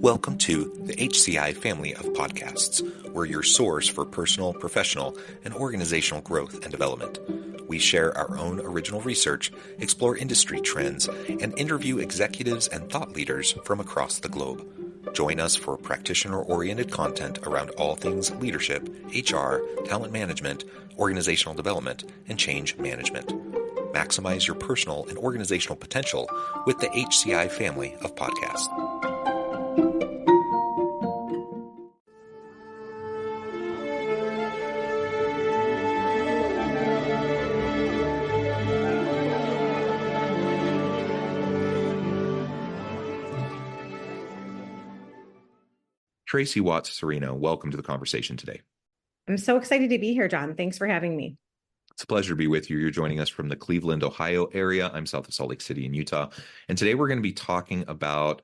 Welcome to the HCI family of podcasts. We're your source for personal, professional, and organizational growth and development. We share our own original research, explore industry trends, and interview executives and thought leaders from across the globe. Join us for practitioner-oriented content around all things leadership, HR, talent management, organizational development, and change management. Maximize your personal and organizational potential with the HCI family of podcasts. Tracey Watts Cirino, welcome to the conversation today. I'm so excited to be here, John. Thanks for having me. It's a pleasure to be with you. You're joining us from the Cleveland, Ohio area. I'm south of Salt Lake City in Utah. And today we're going to be talking about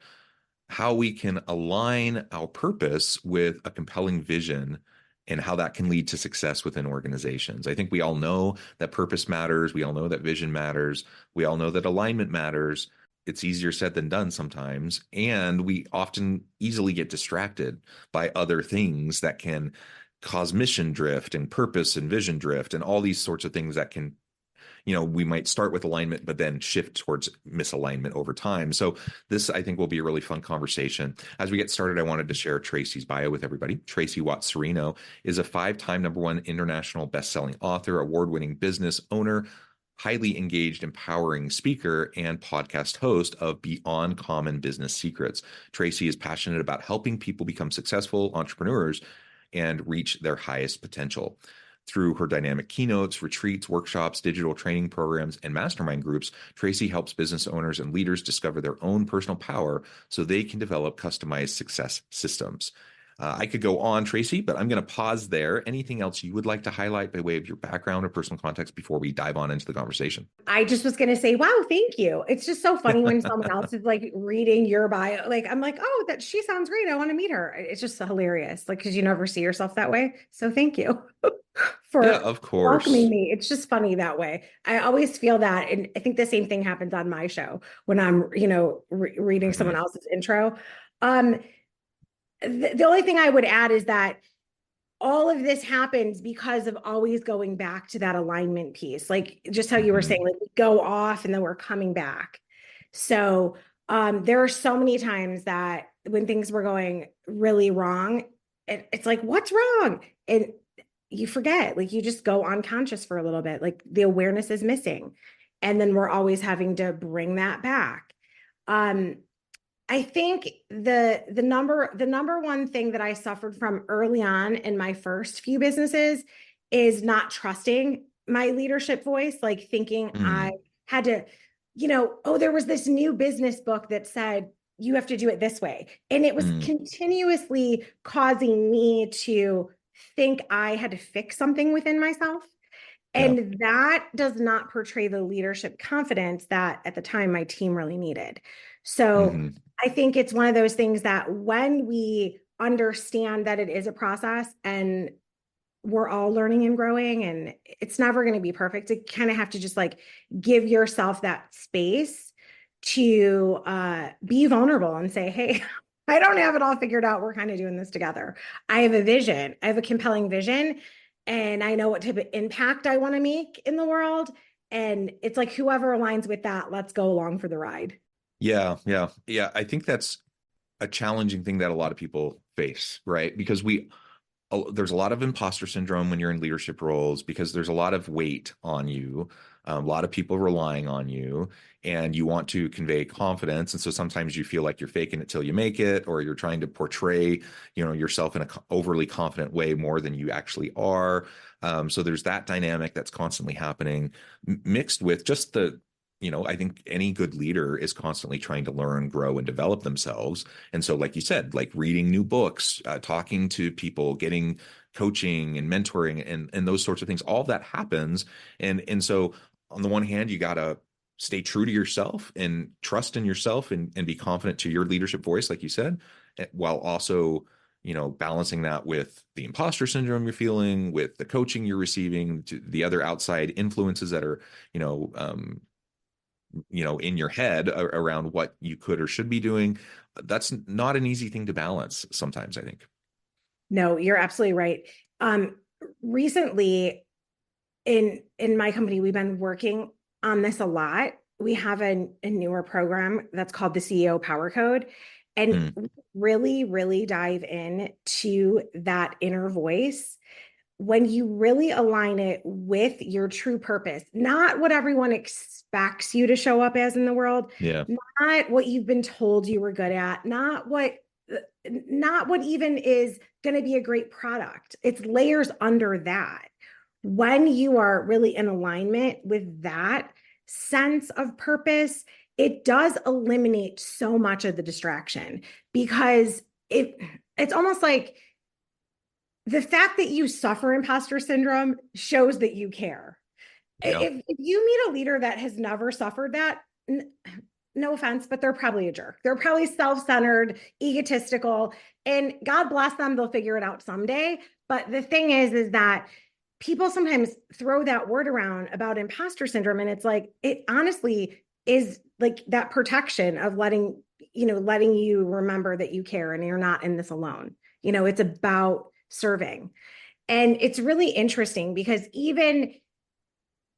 how we can align our purpose with a compelling vision and how that can lead to success within organizations. I think we all know that purpose matters. We all know that vision matters. We all know that alignment matters. It's easier said than done sometimes. And we often easily get distracted by other things that can cause mission drift and purpose and vision drift and all these sorts of things that can, we might start with alignment, but then shift towards misalignment over time. So this, I think, will be a really fun conversation. As we get started, I wanted to share Tracey's bio with everybody. Tracey Watts Cirino is a 5-time #1 international best-selling author, award-winning business owner, highly engaged, empowering speaker, and podcast host of Beyond Common Business Secrets. Tracey is passionate about helping people become successful entrepreneurs and reach their highest potential. Through her dynamic keynotes, retreats, workshops, digital training programs, and mastermind groups, Tracey helps business owners and leaders discover their own personal power so they can develop customized success systems. I could go on, Tracey, but I'm going to pause there. Anything else you would like to highlight by way of your background or personal context before we dive on into the conversation? I just was going to say, wow, thank you. It's just so funny when someone else is like reading your bio. Like, I'm like, oh, that she sounds great. I want to meet her. It's just so hilarious. Like, because you never see yourself that way. So thank you for of course. welcoming me. It's just funny that way. I always feel that. And I think the same thing happens on my show when I'm, reading someone else's intro. The only thing I would add is that all of this happens because of always going back to that alignment piece. Like just how you were saying, like we go off and then we're coming back. So there are so many times that when things were going really wrong, it's like, what's wrong? And you forget, like you just go unconscious for a little bit, like the awareness is missing. And then we're always having to bring that back. I think the number one thing that I suffered from early on in my first few businesses is not trusting my leadership voice, like thinking I had to, there was this new business book that said, you have to do it this way. And it was continuously causing me to think I had to fix something within myself. And that does not portray the leadership confidence that at the time my team really needed. So I think it's one of those things that when we understand that it is a process and we're all learning and growing and it's never going to be perfect, you kind of have to just like give yourself that space to be vulnerable and say, hey, I don't have it all figured out. We're kind of doing this together. I have a vision. I have a compelling vision. And I know what type of impact I want to make in the world. And it's like, whoever aligns with that, let's go along for the ride. Yeah. I think that's a challenging thing that a lot of people face, right? Because there's a lot of imposter syndrome when you're in leadership roles because there's a lot of weight on you, a lot of people relying on you, and you want to convey confidence. And so sometimes you feel like you're faking it till you make it, or you're trying to portray, yourself in an overly confident way more than you actually are. So there's that dynamic that's constantly happening, mixed with just I think any good leader is constantly trying to learn, grow, and develop themselves. And so, like you said, like reading new books, talking to people, getting coaching and mentoring and those sorts of things, all of that happens. And so on the one hand, you got to stay true to yourself and trust in yourself and be confident to your leadership voice, like you said, while also, balancing that with the imposter syndrome you're feeling, with the coaching you're receiving, to the other outside influences that are, in your head around what you could or should be doing. That's not an easy thing to balance sometimes, I think. No, you're absolutely right. Um, Recently in my company, we've been working on this a lot. We have a newer program that's called the CEO Power Code, and Mm, really, really dive in to that inner voice when you really align it with your true purpose, not what everyone expects you to show up as in the world, yeah. not what you've been told you were good at, not what even is going to be a great product. It's layers under that. When you are really in alignment with that sense of purpose, it does eliminate so much of the distraction because it's almost like the fact that you suffer imposter syndrome shows that you care. Yeah. If you meet a leader that has never suffered that, no offense, but they're probably a jerk. They're probably self-centered, egotistical, and God bless them, they'll figure it out someday. But the thing is that people sometimes throw that word around about imposter syndrome, and it's like it honestly is like that protection of letting you remember that you care and you're not in this alone. It's about serving. And it's really interesting because even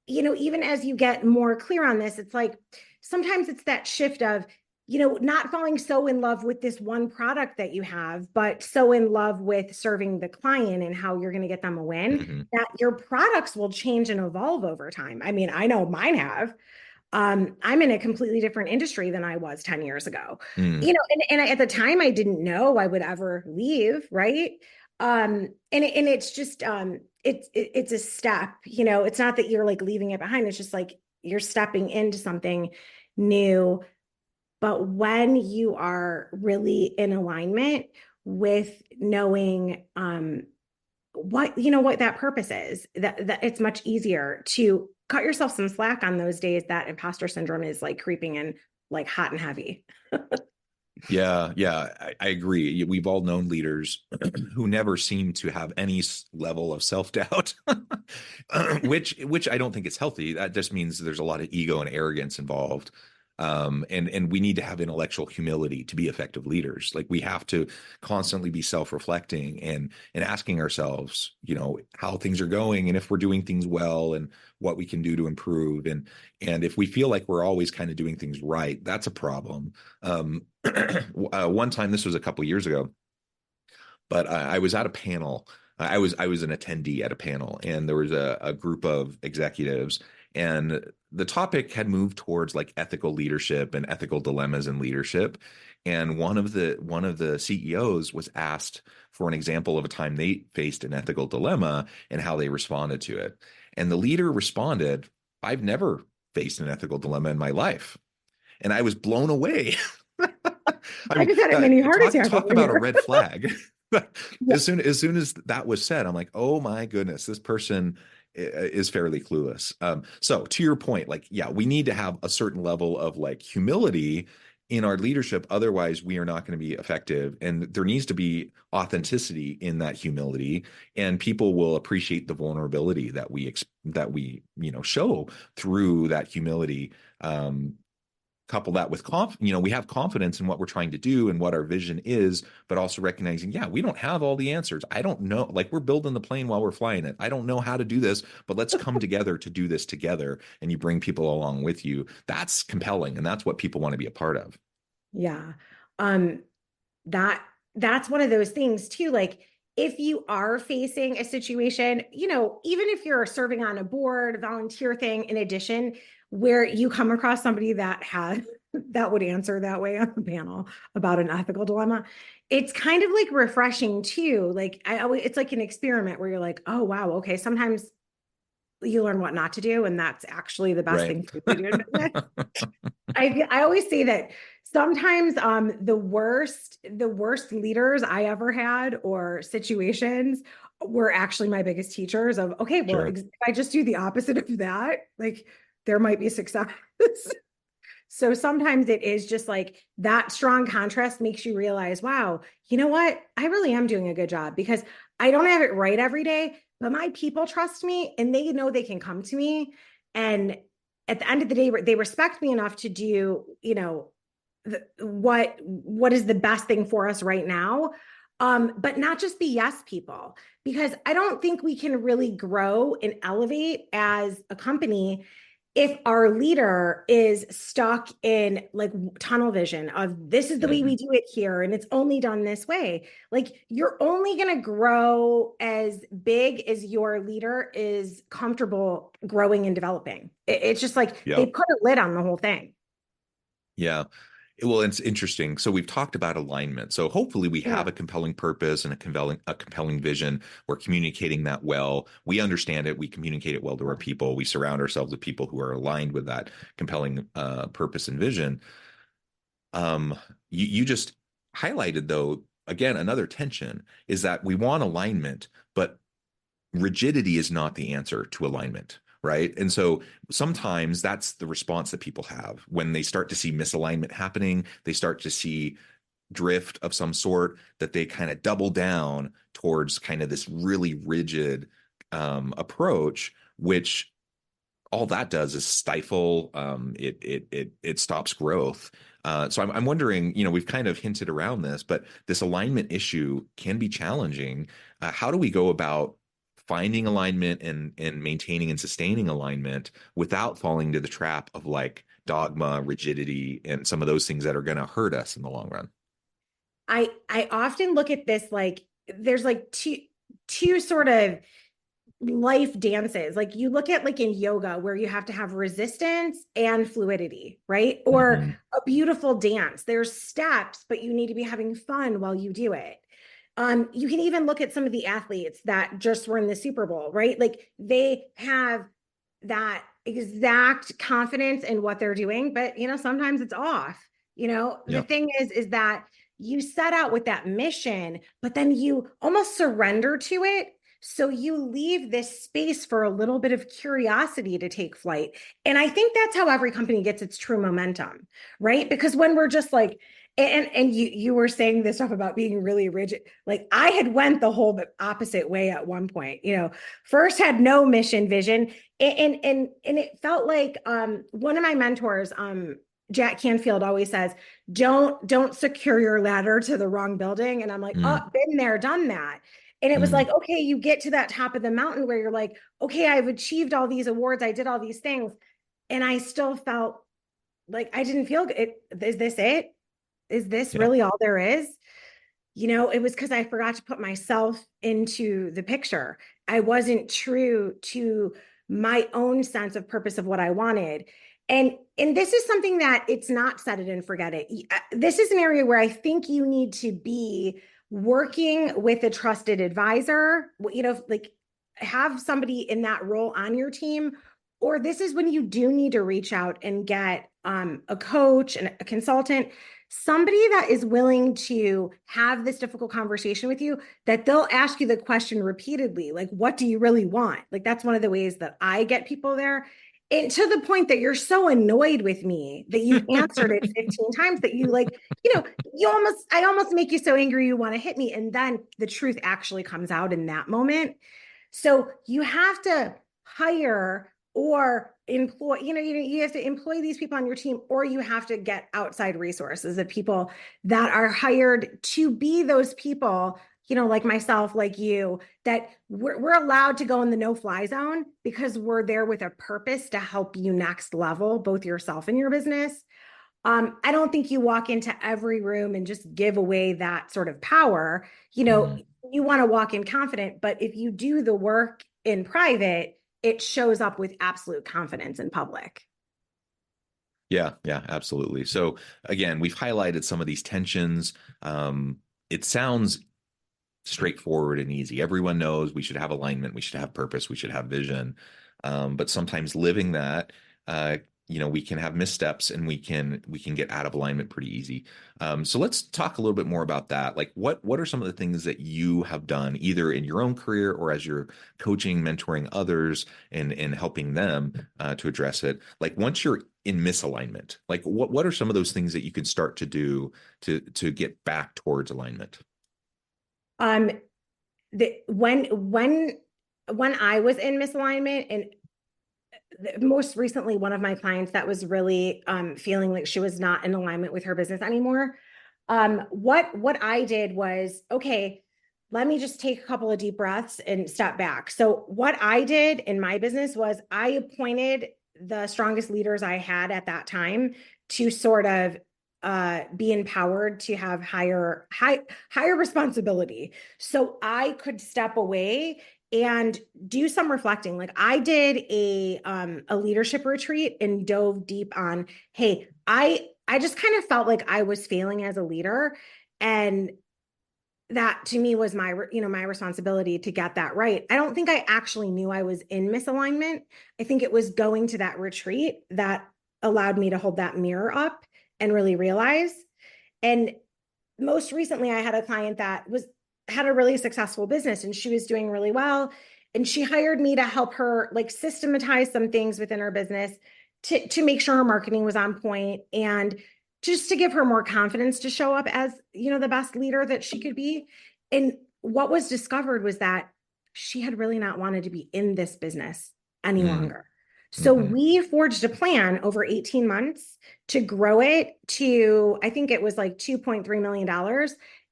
as you get more clear on this, it's like sometimes it's that shift of, not falling so in love with this one product that you have, but so in love with serving the client and how you're going to get them a win Hmm. that your products will change and evolve over time. I mean, I know mine have. I'm in a completely different industry than I was 10 years ago. Mm, And at the time I didn't know I would ever leave, right? And it's just it's a step, it's not that you're like leaving it behind. It's just like you're stepping into something new. But when you are really in alignment with knowing what that purpose is, that it's much easier to cut yourself some slack on those days that imposter syndrome is like creeping in like hot and heavy. yeah, yeah, I agree. We've all known leaders who never seem to have any level of self-doubt, which I don't think is healthy. That just means there's a lot of ego and arrogance involved. And we need to have intellectual humility to be effective leaders. Like we have to constantly be self-reflecting and asking ourselves, how things are going and if we're doing things well and what we can do to improve. And if we feel like we're always kind of doing things right, that's a problem. One time, this was a couple years ago, but I was at a panel. I was an attendee at a panel, and there was a group of executives, and the topic had moved towards like ethical leadership and ethical dilemmas in leadership. And one of the CEOs was asked for an example of a time they faced an ethical dilemma and how they responded to it. And the leader responded, "I've never faced an ethical dilemma in my life." And I was blown away. I I mean, just had a mini heart attack talk over about a here. red flag. Yeah. As soon as that was said, I'm like, oh my goodness, this person is fairly clueless. So to your point, like, yeah, we need to have a certain level of like humility in our leadership. Otherwise, we are not going to be effective. And there needs to be authenticity in that humility, and people will appreciate the vulnerability that we show through that humility. Couple that with we have confidence in what we're trying to do and what our vision is, but also recognizing, yeah, we don't have all the answers. I don't know, like we're building the plane while we're flying it. I don't know how to do this, but let's come together to do this together. And you bring people along with you. That's compelling, and that's what people want to be a part of. Yeah. Um, that that's one of those things too. Like if you are facing a situation, even if you're serving on a board, volunteer thing, in addition, where you come across somebody that had that would answer that way on the panel about an ethical dilemma, it's kind of like refreshing too. Like it's like an experiment where you're like, oh wow, okay, sometimes you learn what not to do, and that's actually the best Right. thing for you to do in business. I always say that sometimes the worst leaders I ever had or situations were actually my biggest teachers of, okay, well, Sure. if I just do the opposite of that, like there might be success. So sometimes it is just like that strong contrast makes you realize, wow, you know what? I really am doing a good job because I don't have it right every day, but my people trust me and they know they can come to me. And at the end of the day, they respect me enough to do, what is the best thing for us right now. But not just be yes people, because I don't think we can really grow and elevate as a company if our leader is stuck in like tunnel vision of this is the way we Mhm. do it here and it's only done this way. Like you're only going to grow as big as your leader is comfortable growing and developing. It's just like they Yeah. put a lid on the whole thing. Yeah. Well, it's interesting. So we've talked about alignment. So hopefully we Yeah. have a compelling purpose and a compelling vision. We're communicating that well. We understand it. We communicate it well to our people. We surround ourselves with people who are aligned with that compelling purpose and vision. You just highlighted though, again, another tension is that we want alignment, but rigidity is not the answer to alignment, right? And so sometimes that's the response that people have when they start to see misalignment happening, they start to see drift of some sort, that they kind of double down towards kind of this really rigid approach, which all that does is stifle. It stops growth. So I'm wondering, we've kind of hinted around this, but this alignment issue can be challenging. How do we go about finding alignment and maintaining and sustaining alignment without falling into the trap of like dogma, rigidity, and some of those things that are going to hurt us in the long run? I often look at this like there's like two sort of life dances. Like you look at like in yoga where you have to have resistance and fluidity, right? Or Hmm. a beautiful dance. There's steps, but you need to be having fun while you do it. You can even look at some of the athletes that just were in the Super Bowl, right? Like they have that exact confidence in what they're doing, but sometimes it's off. The Yeah. thing is that you set out with that mission, but then you almost surrender to it. So you leave this space for a little bit of curiosity to take flight. And I think that's how every company gets its true momentum, right? Because when we're just like, and you were saying this stuff about being really rigid. Like I had went the whole opposite way at one point, first had no mission vision. And it felt like one of my mentors, Jack Canfield always says, don't secure your ladder to the wrong building. And I'm like, oh, Mm, been there, done that. And it was like, mm, okay, you get to that top of the mountain where you're like, okay, I've achieved all these awards, I did all these things. And I still felt like I didn't feel good. Is this it? Is this yeah. really all there is? It was because I forgot to put myself into the picture. I wasn't true to my own sense of purpose of what I wanted. And this is something that it's not set it and forget it. This is an area where I think you need to be working with a trusted advisor, like have somebody in that role on your team, or this is when you do need to reach out and get a coach and a consultant, somebody that is willing to have this difficult conversation with you, that they'll ask you the question repeatedly, like, what do you really want? Like, that's one of the ways that I get people there. And to the point that you're so annoyed with me that you've answered it 15 times that you like, I almost make you so angry you want to hit me. And then the truth actually comes out in that moment. So you have to hire or employ, you have to employ these people on your team, or you have to get outside resources of people that are hired to be those people, like myself, like you, that we're allowed to go in the no-fly zone because we're there with a purpose to help you next level, both yourself and your business. I don't think you walk into every room and just give away that sort of power. Mm. You want to walk in confident, but if you do the work in private, it shows up with absolute confidence in public. Yeah, yeah, absolutely. So again, we've highlighted some of these tensions. It sounds straightforward and easy. Everyone knows we should have alignment, we should have purpose, we should have vision. But sometimes living that, uh, we can have missteps and we can get out of alignment pretty easy. So let's talk a little bit more about that. Like what are some of the things that you have done either in your own career or as you're coaching, mentoring others and helping them to address it? Like once you're in misalignment, like what are some of those things that you can start to do to get back towards alignment? Um, when I was in misalignment, and most recently, one of my clients that was really feeling like she was not in alignment with her business anymore. What I did was, okay, let me just take a couple of deep breaths and step back. So what I did in my business was I appointed the strongest leaders I had at that time to sort of be empowered to have higher responsibility. So I could step away and do some reflecting. Like I did a leadership retreat and dove deep on, hey, I just kind of felt like I was failing as a leader, and that to me was my my responsibility to get that right. I don't think I actually knew I was in misalignment. I think it was going to that retreat that allowed me to hold that mirror up and really realize. And most recently I had a client that had a really successful business and she was doing really well, and she hired me to help her like systematize some things within her business to make sure her marketing was on point, and just to give her more confidence to show up as the best leader that she could be. And what was discovered was that she had really not wanted to be in this business any Mm, longer. So hmm. we forged a plan over 18 months to grow it to, I think it was like $2.3 million,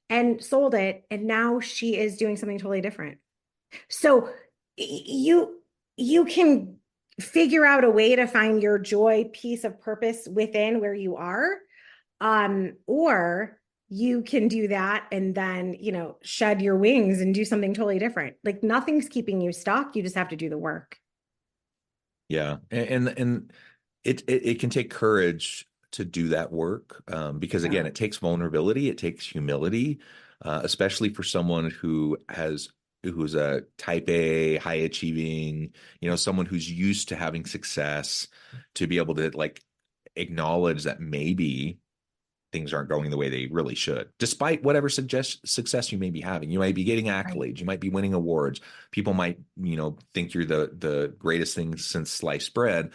and sold it. And now she is doing something totally different. So you can figure out a way to find your joy, peace of purpose within where you are. Or you can do that and then, shed your wings and do something totally different. Like nothing's keeping you stuck. You just have to do the work. Yeah, and it can take courage to do that work, because again, Yeah. it takes vulnerability, it takes humility, especially for someone who's a type A, high achieving, someone who's used to having success, to be able to like acknowledge that maybe things aren't going the way they really should, despite whatever success you may be having. You might be getting Right. accolades, you might be winning awards. People might, think you're the greatest thing since sliced bread,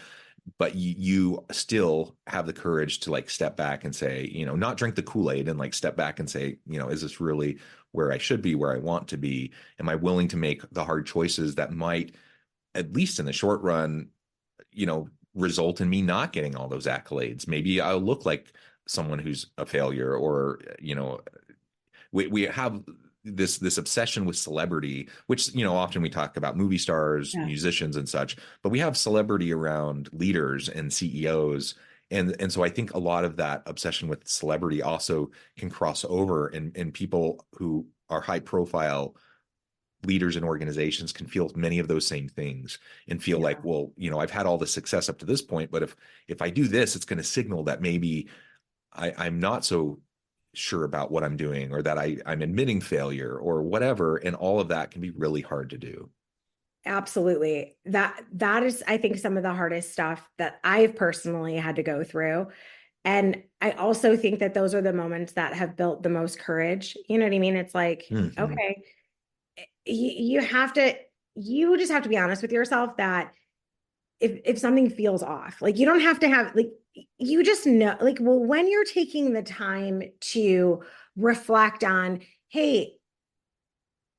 but you still have the courage to like step back and say, not drink the Kool-Aid, and like step back and say, is this really where I should be, where I want to be? Am I willing to make the hard choices that might, at least in the short run, result in me not getting all those accolades? Maybe I'll look like someone who's a failure, or we have this obsession with celebrity, which often we talk about movie stars, Yeah. musicians, and such, but we have celebrity around leaders and CEOs. And so I think a lot of that obsession with celebrity also can cross over, and people who are high profile leaders and organizations can feel many of those same things, and feel like, Yeah. well, I've had all the success up to this point, but if I do this, it's going to signal that maybe I'm not so sure about what I'm doing, or that I'm admitting failure or whatever. And all of that can be really hard to do. Absolutely. That is, I think, some of the hardest stuff that I've personally had to go through. And I also think that those are the moments that have built the most courage. You know what I mean? It's like, Hmm. okay, you just have to be honest with yourself that if something feels off, like you don't have to have like you just know, like, well, when you're taking the time to reflect on, hey,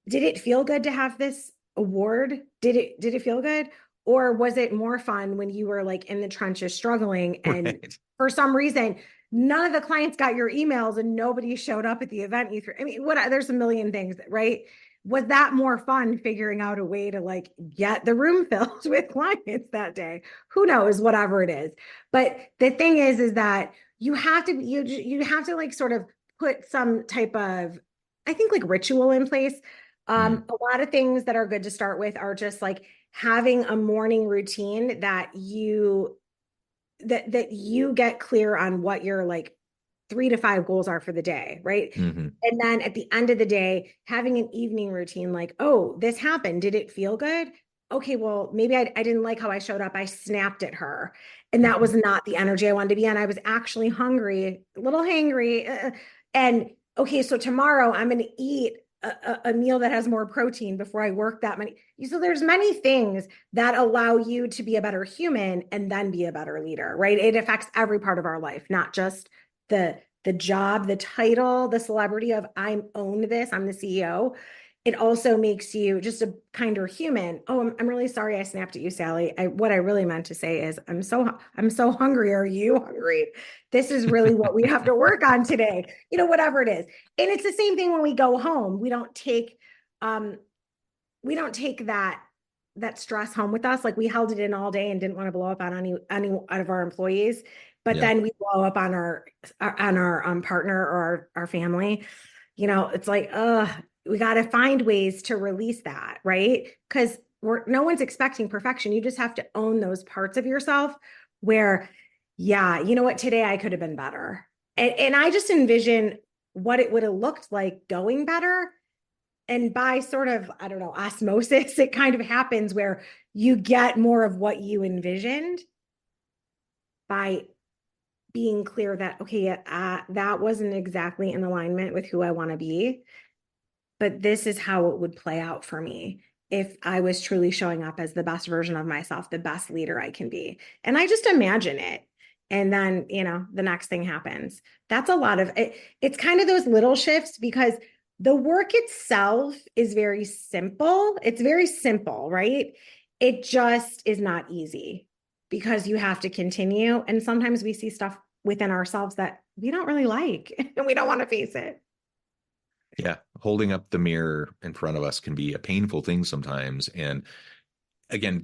did it feel good to have this award? Did it feel good? Or was it more fun when you were like in the trenches struggling, and Right. for some reason none of the clients got your emails and nobody showed up at the event you threw? I mean, there's a million things, right? Was that more fun figuring out a way to like get the room filled with clients that day? Who knows, whatever it is. But the thing is that you have to like sort of put some type of, I think, like ritual in place. Mm. A lot of things that are good to start with are just like having a morning routine that you get clear on what your like 3 to 5 goals are for the day, right? Hmm. And then at the end of the day, having an evening routine like, oh, this happened. Did it feel good? Okay, well, maybe I didn't like how I showed up. I snapped at her. And that Hmm. was not the energy I wanted to be on. I was actually hungry, a little hangry. And okay, so tomorrow I'm going to eat a meal that has more protein before I work that many. So there's many things that allow you to be a better human and then be a better leader, right? It affects every part of our life, not just the job, the title, the celebrity of I'm own this, I'm the CEO. it also makes you just a kinder human. Oh, I'm really sorry I snapped at you, Sally. What I really meant to say is I'm so hungry. Are you hungry? This is really what we have to work on today. Whatever it is. And it's the same thing when we go home. Um we don't take that stress home with us. Like we held it in all day and didn't want to blow up on any out of our employees, but Yeah. then we blow up on our partner or our family. It's like, we got to find ways to release that, right? Because no one's expecting perfection. You just have to own those parts of yourself where, yeah, you know what, today I could have been better. And I just envision what it would have looked like going better. And by sort of, I don't know, osmosis, it kind of happens where you get more of what you envisioned by being clear that, okay, that wasn't exactly in alignment with who I want to be, but this is how it would play out for me if I was truly showing up as the best version of myself, the best leader I can be. And I just imagine it. And then, the next thing happens. That's a lot of it. It's kind of those little shifts because the work itself is very simple. It's very simple, right? It just is not easy because you have to continue. And sometimes we see stuff within ourselves that we don't really like and we don't want to face it. Yeah. Holding up the mirror in front of us can be a painful thing sometimes. And again,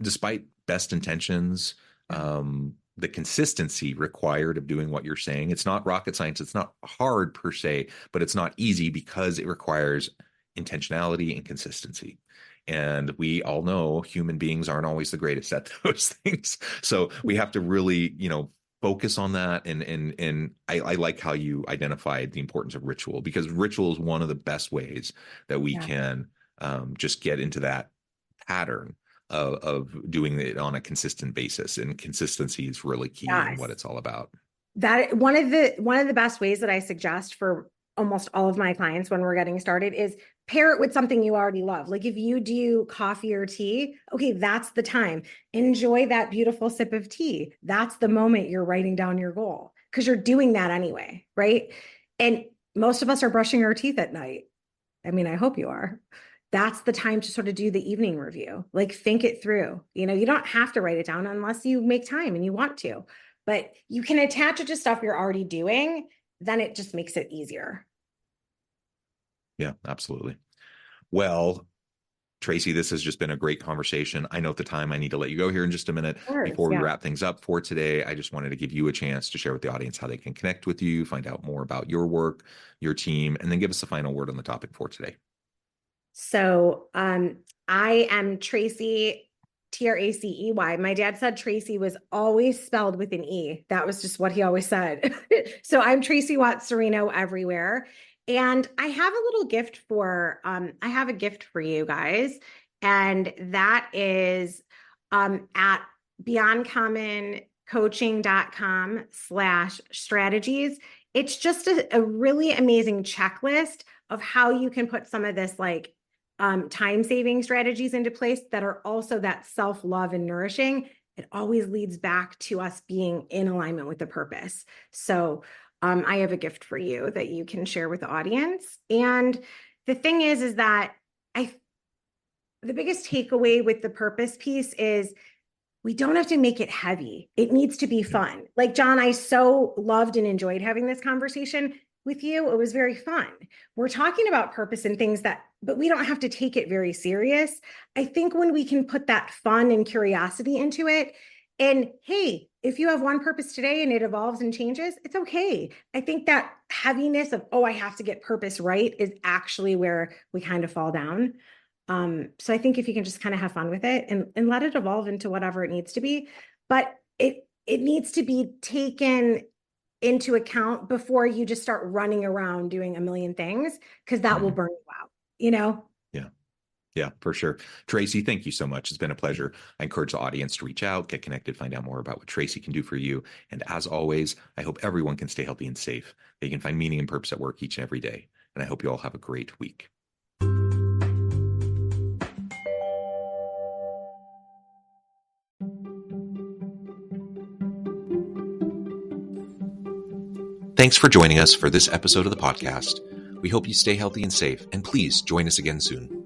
despite best intentions, the consistency required of doing what you're saying, it's not rocket science. It's not hard per se, but it's not easy because it requires intentionality and consistency. And we all know human beings aren't always the greatest at those things. So we have to really, focus on that. And I like how you identified the importance of ritual, because ritual is one of the best ways that we Yeah. can just get into that pattern of doing it on a consistent basis. And consistency is really key in what Yes. it's all about. That one of the best ways that I suggest for almost all of my clients when we're getting started is pair it with something you already love. Like if you do coffee or tea, okay, that's the time. Enjoy that beautiful sip of tea. That's the moment you're writing down your goal because you're doing that anyway, right? And most of us are brushing our teeth at night. I mean, I hope you are. That's the time to sort of do the evening review. Like think it through. You don't have to write it down unless you make time and you want to, but you can attach it to stuff you're already doing. Then it just makes it easier. Yeah, absolutely. Well, Tracey, this has just been a great conversation. I know at the time I need to let you go here in just a minute. Of course, Before we yeah. wrap things up for today, I just wanted to give you a chance to share with the audience how they can connect with you, find out more about your work, your team, and then give us a final word on the topic for today. So I am Tracey, Tracey. My dad said Tracy was always spelled with an E. That was just what he always said. So I'm Tracey Watts Cirino everywhere. And I have a little gift I have a gift for you guys. And that is at beyondcommoncoaching.com/strategies. It's just a really amazing checklist of how you can put some of this like time-saving strategies into place that are also that self-love and nourishing. It always leads back to us being in alignment with the purpose. So I have a gift for you that you can share with the audience. And the thing is that the biggest takeaway with the purpose piece is we don't have to make it heavy. It needs to be fun. Like John, I so loved and enjoyed having this conversation with you. It was very fun. We're talking about purpose and things but we don't have to take it very serious. I think when we can put that fun and curiosity into it, and hey, if you have one purpose today and it evolves and changes, it's okay. I think that heaviness of, oh, I have to get purpose right is actually where we kind of fall down. So I think if you can just kind of have fun with it and let it evolve into whatever it needs to be, but it needs to be taken into account before you just start running around doing a million things, because that will Mm-hmm. burn you out. Yeah. Yeah, for sure. Tracey, thank you so much. It's been a pleasure. I encourage the audience to reach out, get connected, find out more about what Tracey can do for you. And as always, I hope everyone can stay healthy and safe. They can find meaning and purpose at work each and every day. And I hope you all have a great week. Thanks for joining us for this episode of the podcast. We hope you stay healthy and safe, and please join us again soon.